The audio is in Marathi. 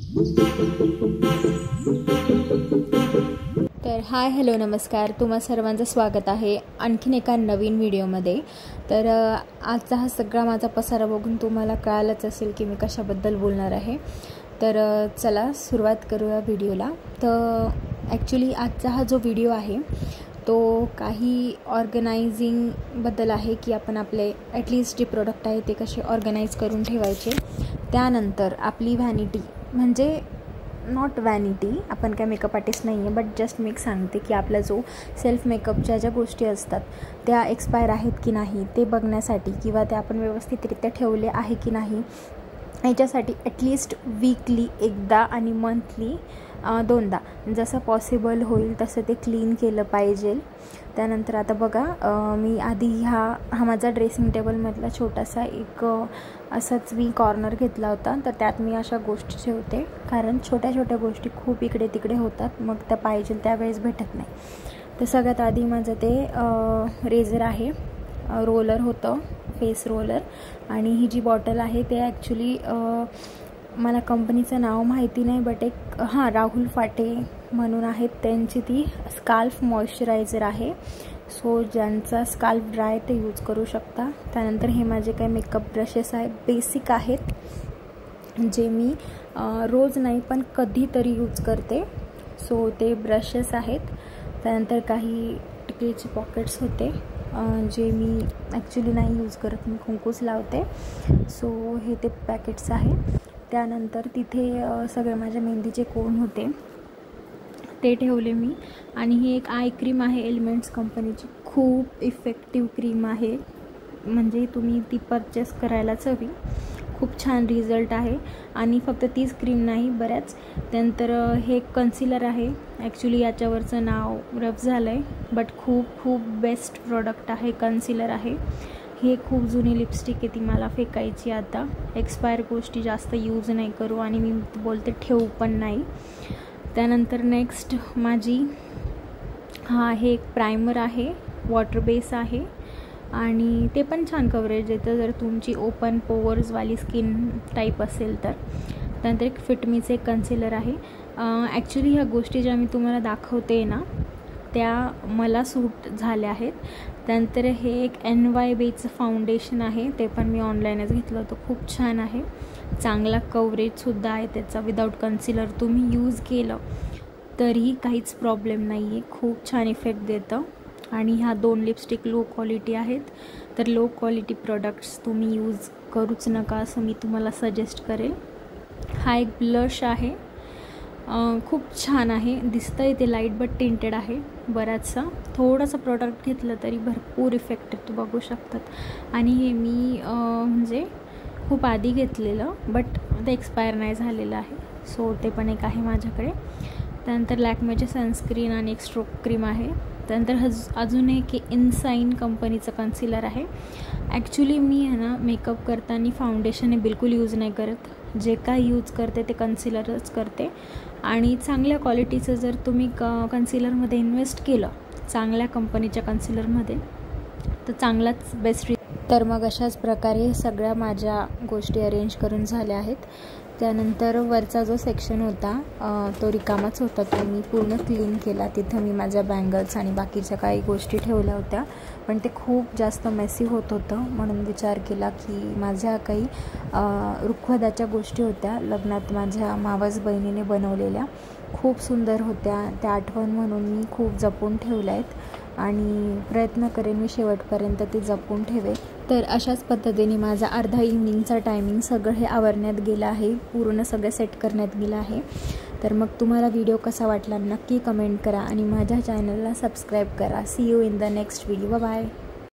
तर हाय हॅलो नमस्कार, तुम्हा सर्वांचं स्वागत आहे आणखीन एका नवीन व्हिडिओमध्ये। तर आजचा हा सगळा माझा पसारा बघून तुम्हाला कळालंच असेल की मी कशाबद्दल बोलणार आहे। तर चला सुरुवात करूया व्हिडिओला। तर ॲक्च्युली आजचा हा जो व्हिडिओ आहे तो काही ऑर्गनायझिंगबद्दल आहे की आपण आपले ॲटलिस्ट जे प्रोडक्ट आहे ते कसे ऑर्गनाइज करून ठेवायचे। त्यानंतर आपली व्हॅनिटी, म्हणजे नॉट व्हॅनिटी, आपण काय मेकअप आर्टिस्ट नाही आहे, बट जस्ट मी सांगते की आपला जो सेल्फ मेकअपच्या ज्या गोष्टी असतात त्या एक्सपायर आहेत की नाही ते बघण्यासाठी, किंवा त्या आपण व्यवस्थितरित्या ठेवले आहे की नाही याच्यासाठी ॲटलिस्ट वीकली एकदा आणि मंथली दोनदा जसं पॉसिबल होईल तसं ते क्लीन केलं पाहिजे। त्यानंतर आता बघा, मी आधी हा माझा ड्रेसिंग टेबलमधला छोटासा एक असाच मी कॉर्नर घेतला होता। तर त्यात मी अशा गोष्टी ठेवते, कारण छोट्या छोट्या गोष्टी खूप इकडे तिकडे होतात, मग त्या पाहिजे त्यावेळेस भेटत नाही। तर सगळ्यात आधी माझं ते रेझर आहे, रोलर होतं, फेस रोलर, आणि ही जी बॉटल आहे ते ॲक्च्युली मला कंपनीचं नाव माहिती नाही, बट एक राहुल फाटे म्हणून आहेत, त्यांची ती स्काल्फ मॉइश्चरायझर आहे। सो ज्यांचा स्काल्फ ड्राय ते यूज करू शकता। त्यानंतर हे माझे काही मेकअप ब्रशेस आहेत, बेसिक आहेत, जे मी रोज नाही पण कधीतरी यूज करते। सो ते ब्रशेस आहेत। त्यानंतर काही टिकलीचे पॉकेट्स होते जे मी ॲक्च्युली नाही यूज करत, मी कुंकूच लावते। सो हे ते पॅकेट्स आहे। त्यानंतर तिथे सगळे माझ्या मेहंदीचे कोन होते ते ठेवले मी, आणि ही एक आय क्रीम आहे एलिमेंट्स कंपनीची, खूप इफेक्टिव्ह क्रीम आहे, म्हणजे तुम्ही ती परचेस करायलाच हवी, खूप छान रिझल्ट आहे। आणि फक्त तीच क्रीम नाही, बऱ्याच। त्यानंतर हे एक कन्सिलर आहे, ॲक्च्युली याच्यावरचं नाव रफ झालं आहे, बट खूप बेस्ट प्रोडक्ट आहे, कन्सिलर आहे। हे खूप जुनी लिपस्टिक आहे, ती मला फेकायची आता, एक्सपायर गोष्टी जास्त यूज नाही करू, आणि मी बोलते ठेवू पण नाही। त्यानंतर नेक्स्ट माझी हे एक प्रायमर आहे, वॉटर बेस आहे, आणि ते पण छान कव्हरेज देतं जर तुमची ओपन पोअर्सवाली स्किन टाईप असेल तर। त्यानंतर एक फिटमीचं एक कन्सिलर आहे। ॲक्च्युली ह्या गोष्टी ज्या मी तुम्हाला दाखवते ना त्या मला सूट झाल्या आहेत। त्यानंतर हे एक NYBचं फाउंडेशन आहे, ते पण मी ऑनलाईनच घेतलं होतं, खूप छान आहे, चांगला कव्हरेजसुद्धा आहे त्याचा। विदाऊट कन्सिलर तुम्ही यूज केलं तरीही काहीच प्रॉब्लेम नाही आहे, खूप छान इफेक्ट देतं। आणि ह्या 2 लिपस्टिक लो क्वालिटी आहेत, तर लो क्वालिटी प्रोडक्ट्स तुम्ही यूज करूच नका असं मी तुम्हाला सजेस्ट करेल। हा एक ब्लश आहे, खूप छान आहे, दिसतं आहे ते लाईट बट टिंटेड आहे बराचसा, थोडंसं प्रोडक्ट घेतलं तरी भरपूर इफेक्ट येतो, बघू शकतात। आणि हे मी म्हणजे खूप आधी घेतलेलं, बट ते एक्सपायर नाही झालेलं आहे, सो ते पण एक आहे माझ्याकडे। त्यानंतर लॅक्मेचे सनस्क्रीन आणि एक स्ट्रोक क्रीम आहे। त्यानंतर अजून एक इनसाइन कंपनीचं कन्सिलर आहे। ॲक्च्युली मी आहे ना मेकअप करताना फाउंडेशन हे बिलकुल यूज नाही करत, जे काय यूज करते ते कन्सिलरच करते। आणि चांगल्या क्वालिटीचं जर तुम्ही कन्सिलरमध्ये इन्व्हेस्ट केलं, चांगल्या कंपनीच्या कन्सिलरमध्ये, तर चांगलाच बेस्ट। तर मग अशाच प्रकारे सगळ्या माझ्या गोष्टी अरेंज करून झाल्या आहेत। त्यानंतर वरचा जो सेक्शन होता तो रिकामाच होता, तो मी पूर्ण क्लीन केला। तिथं मी माझ्या बँगल्स आणि बाकीच्या काही गोष्टी ठेवल्या होत्या, पण ते खूप जास्त मेसी होत होतं, म्हणून विचार केला की माझ्या काही रुखवताच्या गोष्टी होत्या लग्नात माझ्या मावस बहिणीने बनवलेल्या, खूप सुंदर होत्या, त्या आठवण म्हणून मी खूप जपून ठेवल्या आहेत, आणि प्रयत्न करेन मी शेवटपर्यंत ते जपून ठेवे। तर अशाच पद्धतीने माझा अर्धा इव्हनिंगचा टायमिंग सगळं हे आवरण्यात गेलं आहे, पूर्ण सगळं सेट करण्यात गेलं आहे। तर मग तुम्हाला व्हिडिओ कसा वाटला नक्की कमेंट करा, आणि माझ्या चॅनलला सबस्क्राईब करा। See you in the next video, bye bye.